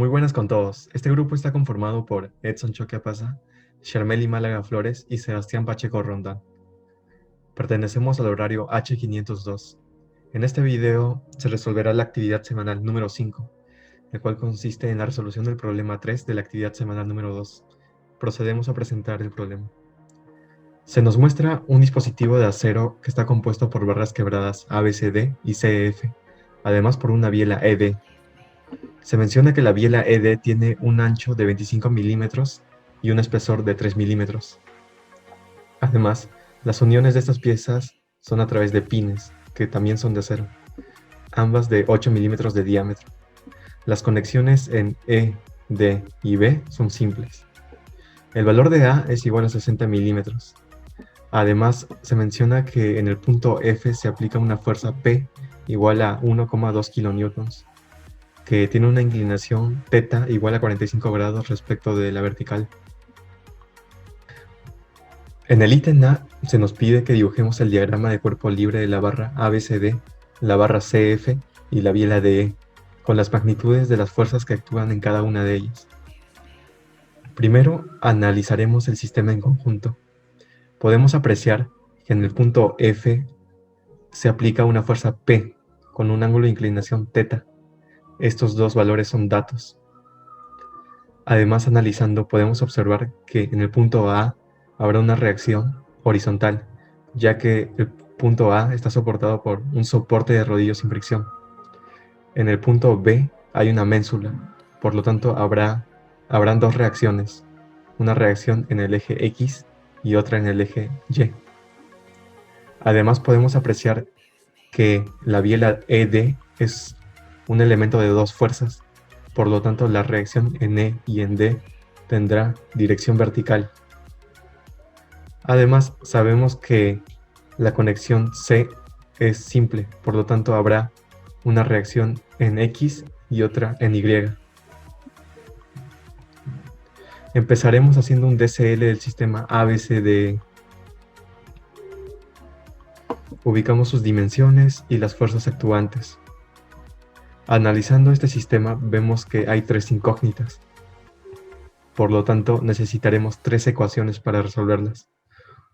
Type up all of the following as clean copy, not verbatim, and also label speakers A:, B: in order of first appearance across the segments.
A: Muy buenas con todos. Este grupo está conformado por Edson Choqueapasa, Sharmeli Málaga Flores y Sebastián Pacheco Rondán. Pertenecemos al horario H502. En este video se resolverá la actividad semanal número 5, el cual consiste en la resolución del problema 3 de la actividad semanal número 2. Procedemos a presentar el problema. Se nos muestra un dispositivo de acero que está compuesto por barras quebradas ABCD y CEF, además por una biela ED. Se menciona que la biela ED tiene un ancho de 25 milímetros y un espesor de 3 milímetros. Además, las uniones de estas piezas son a través de pines, que también son de acero, ambas de 8 milímetros de diámetro. Las conexiones en E, D y B son simples. El valor de A es igual a 60 milímetros. Además, se menciona que en el punto F se aplica una fuerza P igual a 1,2 kilonewtons, que tiene una inclinación θ igual a 45 grados respecto de la vertical. En el ítem A se nos pide que dibujemos el diagrama de cuerpo libre de la barra ABCD, la barra CF y la biela DE, con las magnitudes de las fuerzas que actúan en cada una de ellas. Primero, analizaremos el sistema en conjunto. Podemos apreciar que en el punto F se aplica una fuerza P con un ángulo de inclinación θ. Estos dos valores son datos. Además, analizando, podemos observar que en el punto A habrá una reacción horizontal, ya que el punto A está soportado por un soporte de rodillo sin fricción. En el punto B hay una ménsula, por lo tanto habrán dos reacciones, una reacción en el eje X y otra en el eje Y. Además, podemos apreciar que la biela ED es un elemento de dos fuerzas, por lo tanto la reacción en E y en D tendrá dirección vertical. Además, sabemos que la conexión C es simple, por lo tanto habrá una reacción en X y otra en Y. Empezaremos haciendo un DCL del sistema ABCD. Ubicamos sus dimensiones y las fuerzas actuantes. Analizando este sistema vemos que hay tres incógnitas. Por lo tanto, necesitaremos tres ecuaciones para resolverlas.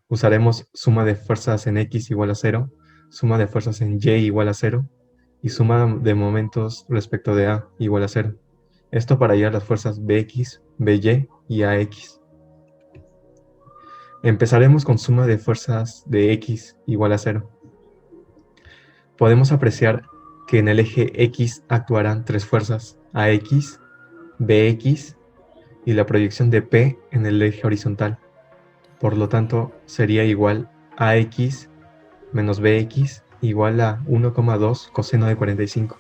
A: Usaremos suma de fuerzas en X igual a 0, suma de fuerzas en Y igual a 0 y suma de momentos respecto de A igual a 0. Esto para hallar las fuerzas Bx, By y Ax. Empezaremos con suma de fuerzas de X igual a 0. Podemos apreciar que en el eje X actuarán tres fuerzas, Ax, Bx y la proyección de P en el eje horizontal. Por lo tanto, sería igual a X menos Bx igual a 1,2 coseno de 45.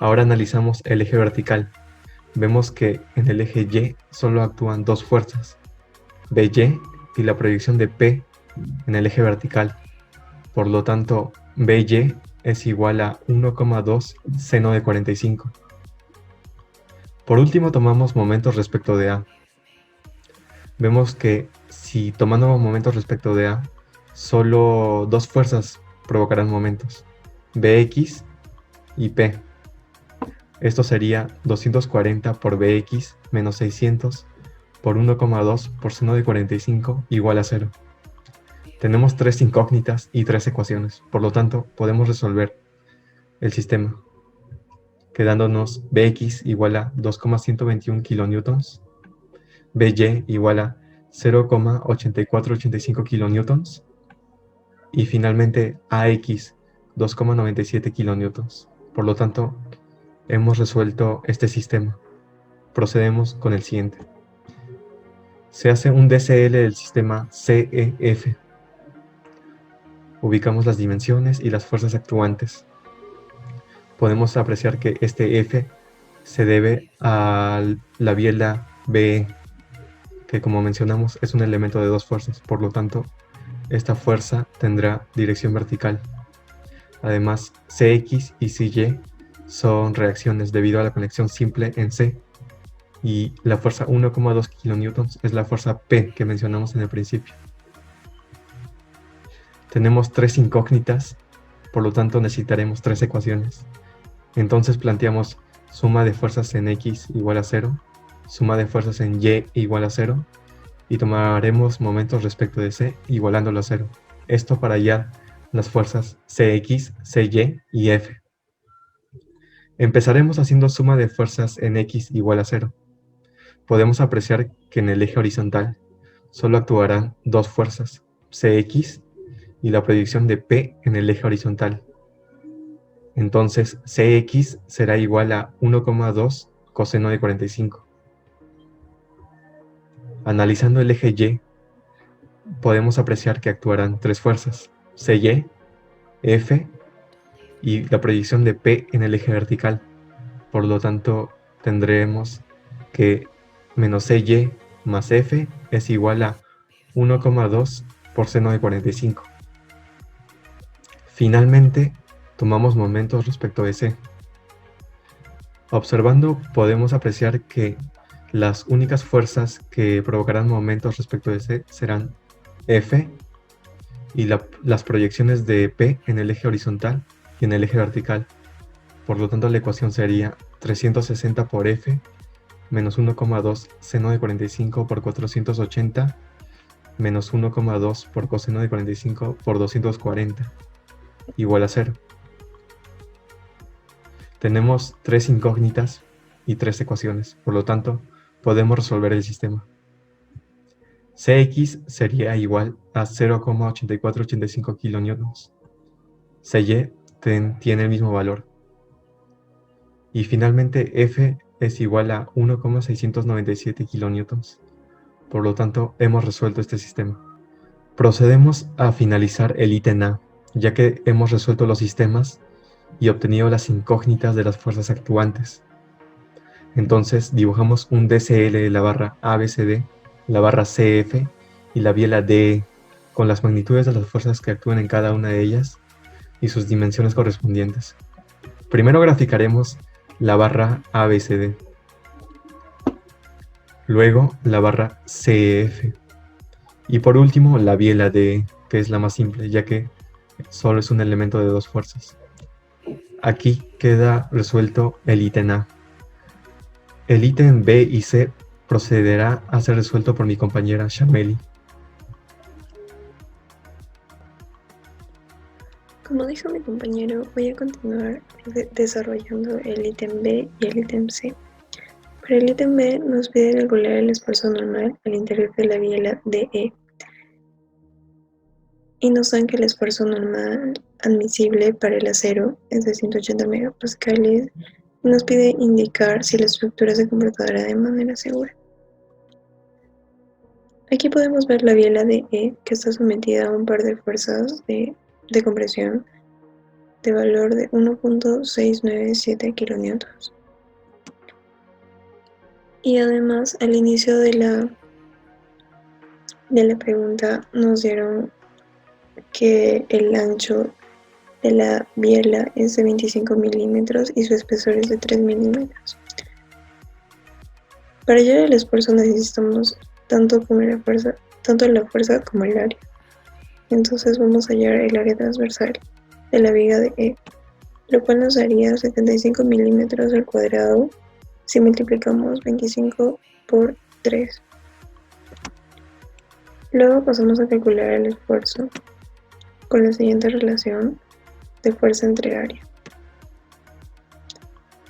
A: Ahora analizamos el eje vertical. Vemos que en el eje Y solo actúan dos fuerzas, By y la proyección de P en el eje vertical. Por lo tanto, By es igual a 1,2 seno de 45. Por último, tomamos momentos respecto de A. Vemos que si tomando momentos respecto de A, solo dos fuerzas provocarán momentos, Bx y P. Esto sería 240 por Bx menos 600 por 1,2 por seno de 45 igual a 0. Tenemos tres incógnitas y tres ecuaciones, por lo tanto podemos resolver el sistema, quedándonos Bx igual a 2,121 kilonewtons, By igual a 0,8485 kilonewtons y finalmente Ax 2,97 kilonewtons. Por lo tanto, hemos resuelto este sistema. Procedemos con el siguiente. Se hace un DCL del sistema CEF. Ubicamos las dimensiones y las fuerzas actuantes. Podemos apreciar que este F se debe a la biela BE, que como mencionamos es un elemento de dos fuerzas, por lo tanto esta fuerza tendrá dirección vertical. Además, Cx y Cy son reacciones debido a la conexión simple en C, y la fuerza 1,2 kilonewtons es la fuerza P que mencionamos en el principio. Tenemos tres incógnitas, por lo tanto necesitaremos tres ecuaciones. Entonces planteamos suma de fuerzas en X igual a 0, suma de fuerzas en Y igual a 0, y tomaremos momentos respecto de C igualándolo a 0. Esto para hallar las fuerzas Cx, Cy y F. Empezaremos haciendo suma de fuerzas en X igual a 0. Podemos apreciar que en el eje horizontal solo actuarán dos fuerzas, Cx y la proyección de P en el eje horizontal. Entonces Cx será igual a 1,2 coseno de 45. Analizando el eje Y, podemos apreciar que actuarán tres fuerzas, Cy, F y la proyección de P en el eje vertical. Por lo tanto, tendremos que menos Cy más F es igual a 1,2 por seno de 45. Finalmente, tomamos momentos respecto de C. Observando, podemos apreciar que las únicas fuerzas que provocarán momentos respecto de C serán F y las proyecciones de P en el eje horizontal y en el eje vertical. Por lo tanto, la ecuación sería 360 por F menos 1,2 seno de 45 por 480 menos 1,2 por coseno de 45 por 240 igual a 0. Tenemos tres incógnitas y tres ecuaciones, por lo tanto, podemos resolver el sistema. Cx sería igual a 0,8485 kN. Cy tiene el mismo valor. Y finalmente F es igual a 1,697 kN. Por lo tanto, hemos resuelto este sistema. Procedemos a finalizar el ítem A, ya que hemos resuelto los sistemas y obtenido las incógnitas de las fuerzas actuantes. Entonces dibujamos un DCL de la barra ABCD, la barra CF y la biela DE, con las magnitudes de las fuerzas que actúan en cada una de ellas y sus dimensiones correspondientes. Primero graficaremos la barra ABCD, luego la barra CF y por último la biela DE, que es la más simple, ya que solo es un elemento de dos fuerzas. Aquí queda resuelto el ítem A. El ítem B y C procederá a ser resuelto por mi compañera Shameli.
B: Como dijo mi compañero, voy a continuar desarrollando el ítem B y el ítem C. Para el ítem B nos pide calcular el esfuerzo normal al interior de la biela DE y nos dan que el esfuerzo normal admisible para el acero es de 180 megapascales y nos pide indicar si la estructura se comportará de manera segura. Aquí podemos ver la biela DE que está sometida a un par de fuerzas de compresión de valor de 1.697 kN. Y además al inicio de la pregunta nos dieron que el ancho de la biela es de 25 milímetros y su espesor es de 3 milímetros. Para hallar el esfuerzo necesitamos tanto la fuerza como el área. Entonces vamos a hallar el área transversal de la viga de E, lo cual nos daría 75 milímetros al cuadrado si multiplicamos 25 por 3. Luego pasamos a calcular el esfuerzo con la siguiente relación de fuerza entre área,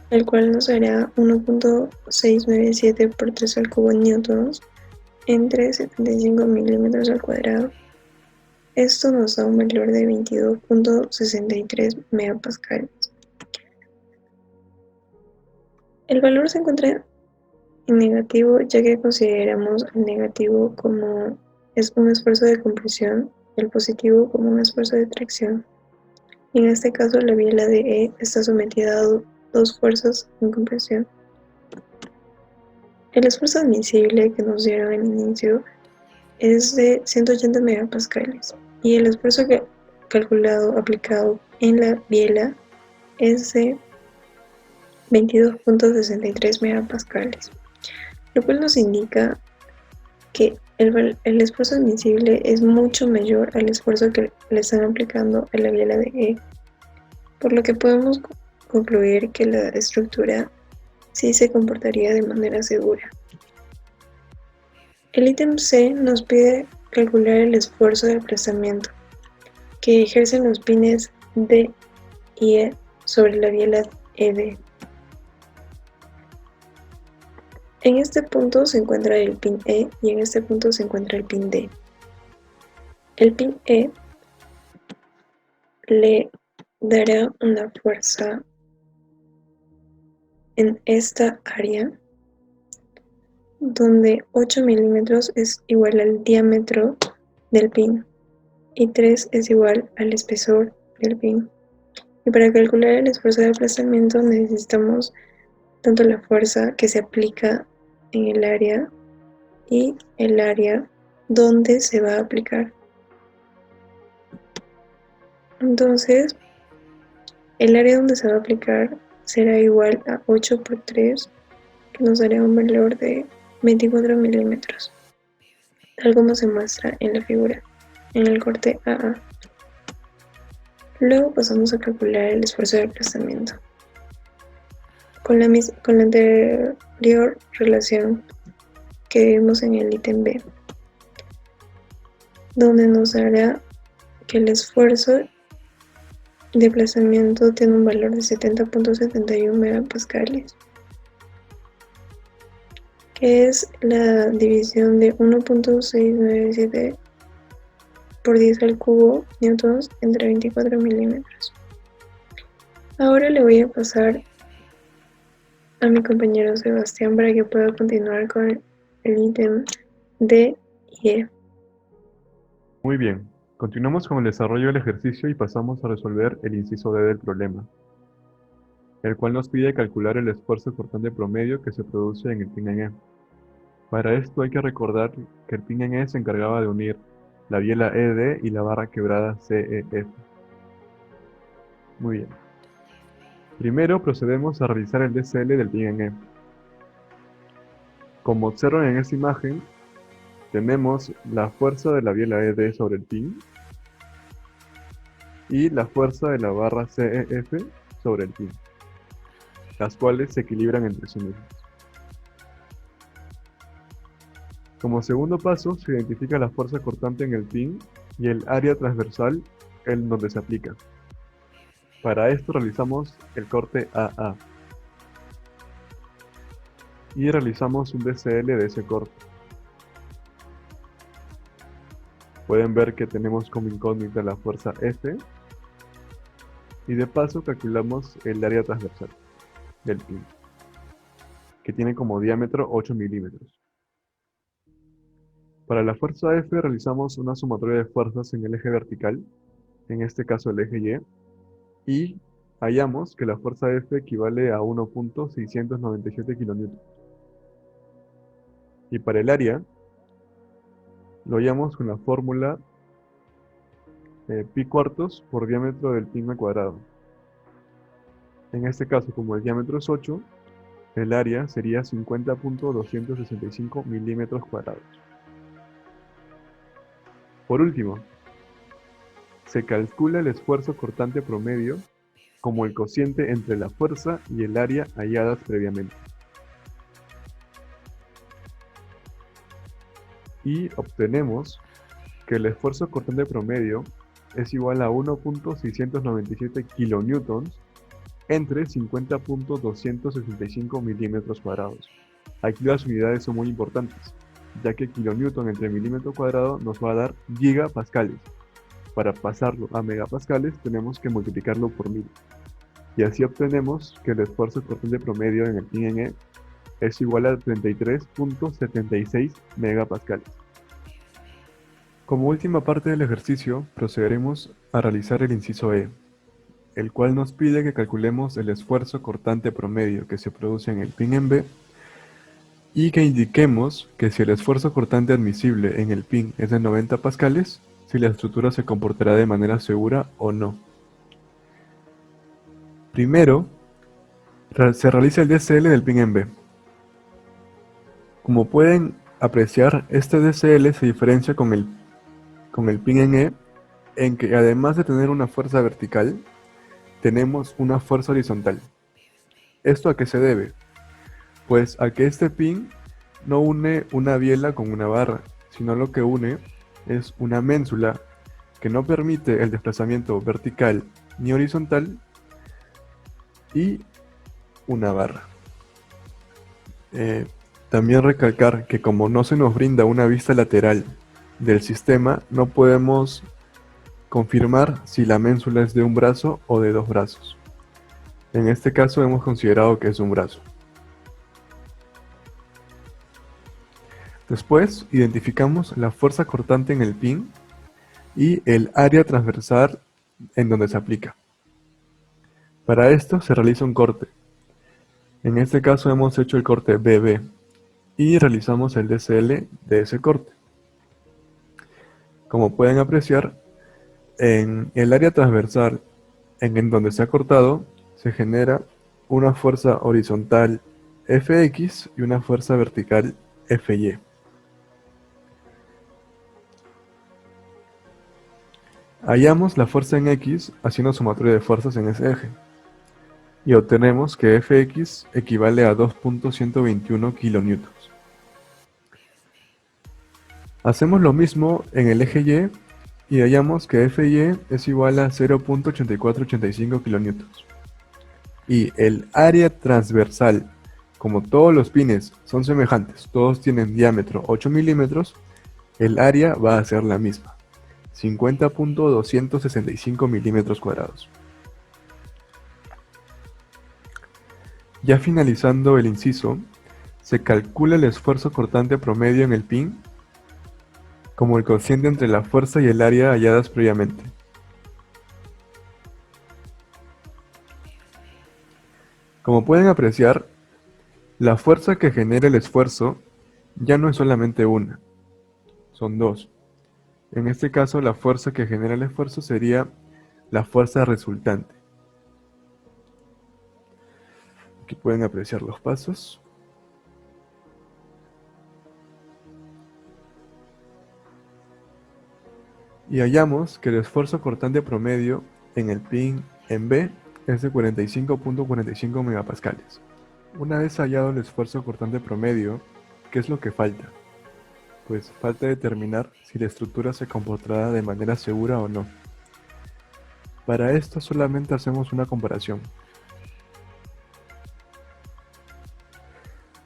B: el cual nos dará 1.697 por 3 al cubo newtons entre 75 milímetros al cuadrado. Esto nos da un valor de 22.63 megapascales. El valor se encuentra en negativo, ya que consideramos el negativo como es un esfuerzo de compresión y el positivo como un esfuerzo de tracción. En este caso, la biela de E está sometida a dos fuerzas en compresión. El esfuerzo admisible que nos dieron al inicio es de 180 megapascales y el esfuerzo calculado aplicado en la biela es de 22.63 megapascales, lo cual nos indica que el esfuerzo admisible es mucho mayor al esfuerzo que le están aplicando a la biela de E, por lo que podemos concluir que la estructura sí se comportaría de manera segura. El ítem C nos pide calcular el esfuerzo de aplastamiento que ejercen los pines D y E sobre la biela ED. En este punto se encuentra el pin E y en este punto se encuentra el pin D. El pin E le dará una fuerza en esta área, donde 8 milímetros es igual al diámetro del pin y 3 es igual al espesor del pin. Y para calcular el esfuerzo de aplastamiento necesitamos tanto la fuerza que se aplica en el área y el área donde se va a aplicar. Entonces, el área donde se va a aplicar será igual a 8 por 3, que nos dará un valor de 24 milímetros, tal como se muestra en la figura, en el corte AA. Luego pasamos a calcular el esfuerzo de aplastamiento. Con la anterior relación que vimos en el ítem B, donde nos dará que el esfuerzo de aplastamiento tiene un valor de 70.71 megapascales, que es la división de 1.697 por 10 al cubo newtons entre 24 milímetros. Ahora le voy a pasar a mi compañero Sebastián para que pueda continuar con el ítem D y E.
A: Muy bien, continuamos con el desarrollo del ejercicio y pasamos a resolver el inciso D del problema, el cual nos pide calcular el esfuerzo cortante promedio que se produce en el pin en E. Para esto hay que recordar que el pin en E se encargaba de unir la biela ED y la barra quebrada CEF. Muy bien. Primero procedemos a realizar el DCL del pin en E. Como observan en esta imagen, tenemos la fuerza de la biela ED sobre el pin y la fuerza de la barra CEF sobre el pin, las cuales se equilibran entre sí mismas. Como segundo paso, se identifica la fuerza cortante en el pin y el área transversal en donde se aplica. Para esto realizamos el corte AA y realizamos un DCL de ese corte. Pueden ver que tenemos como incógnita la fuerza F y de paso calculamos el área transversal del pin, que tiene como diámetro 8 milímetros. Para la fuerza F realizamos una sumatoria de fuerzas en el eje vertical, en este caso el eje Y, y hallamos que la fuerza F equivale a 1.697 kN. Y para el área, lo hallamos con la fórmula pi cuartos por diámetro del pin al cuadrado. En este caso, como el diámetro es 8, el área sería 50.265 milímetros cuadrados. Por último, se calcula el esfuerzo cortante promedio como el cociente entre la fuerza y el área halladas previamente. Y obtenemos que el esfuerzo cortante promedio es igual a 1.697 kilonewtons entre 50.265 milímetros cuadrados. Aquí las unidades son muy importantes, ya que kilonewton entre milímetro cuadrado nos va a dar gigapascales. Para pasarlo a megapascales tenemos que multiplicarlo por 1000. Y así obtenemos que el esfuerzo cortante promedio en el pin en E es igual a 33.76 megapascales. Como última parte del ejercicio, procederemos a realizar el inciso E, el cual nos pide que calculemos el esfuerzo cortante promedio que se produce en el pin en B y que indiquemos que si el esfuerzo cortante admisible en el pin es de 90 pascales, si la estructura se comportará de manera segura o no. Primero, se realiza el DCL del pin en B. Como pueden apreciar, este DCL se diferencia con el pin en E en que además de tener una fuerza vertical, tenemos una fuerza horizontal. ¿Esto a qué se debe?
C: Pues a que este pin no une una biela con una barra, sino lo que une es una ménsula que no permite el desplazamiento vertical ni horizontal y una barra. También recalcar que como no se nos brinda una vista lateral del sistema, no podemos confirmar si la ménsula es de un brazo o de dos brazos. En este caso hemos considerado que es un brazo. Después identificamos la fuerza cortante en el pin y el área transversal en donde se aplica. Para esto se realiza un corte. En este caso hemos hecho el corte BB y realizamos el DCL de ese corte. Como pueden apreciar, en el área transversal en donde se ha cortado se genera una fuerza horizontal Fx y una fuerza vertical Fy. Hallamos la fuerza en X haciendo sumatoria de fuerzas en ese eje y obtenemos que Fx equivale a 2.121 kN. Hacemos lo mismo en el eje Y y hallamos que Fy es igual a 0.8485 kN. Y el área transversal, como todos los pines son semejantes, todos tienen diámetro 8 milímetros, el área va a ser la misma, 50.265 milímetros cuadrados. Ya finalizando el inciso, se calcula el esfuerzo cortante promedio en el pin como el cociente entre la fuerza y el área halladas previamente. Como pueden apreciar, la fuerza que genera el esfuerzo ya no es solamente una, son dos. En este caso, la fuerza que genera el esfuerzo sería la fuerza resultante. Aquí pueden apreciar los pasos. Y hallamos que el esfuerzo cortante promedio en el pin en B es de 45.45 megapascales. Una vez hallado el esfuerzo cortante promedio, ¿qué es lo que falta? Pues falta determinar si la estructura se comportará de manera segura o no. Para esto solamente hacemos una comparación.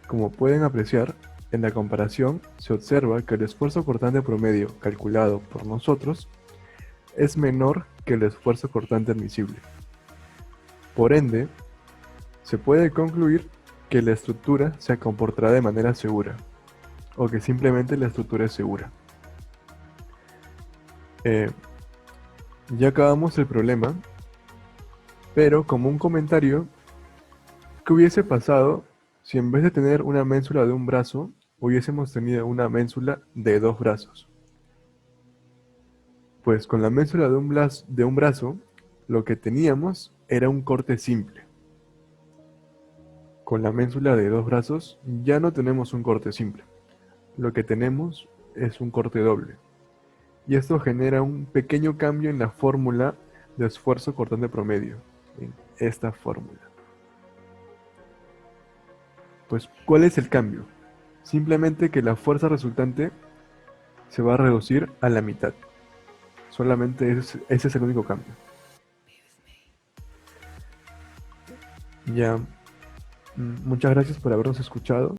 C: Como pueden apreciar, en la comparación se observa que el esfuerzo cortante promedio calculado por nosotros es menor que el esfuerzo cortante admisible. Por ende, se puede concluir que la estructura se comportará de manera segura, o que simplemente la estructura es segura. Ya acabamos el problema, pero como un comentario, ¿qué hubiese pasado si en vez de tener una ménsula de un brazo, hubiésemos tenido una ménsula de dos brazos? Pues con la ménsula de un brazo, lo que teníamos era un corte simple. Con la ménsula de dos brazos ya no tenemos un corte simple. Lo que tenemos es un corte doble. Y esto genera un pequeño cambio en la fórmula de esfuerzo cortante promedio, en esta fórmula. Pues, ¿cuál es el cambio? Simplemente que la fuerza resultante se va a reducir a la mitad. Solamente ese es el único cambio. Ya, muchas gracias por habernos escuchado.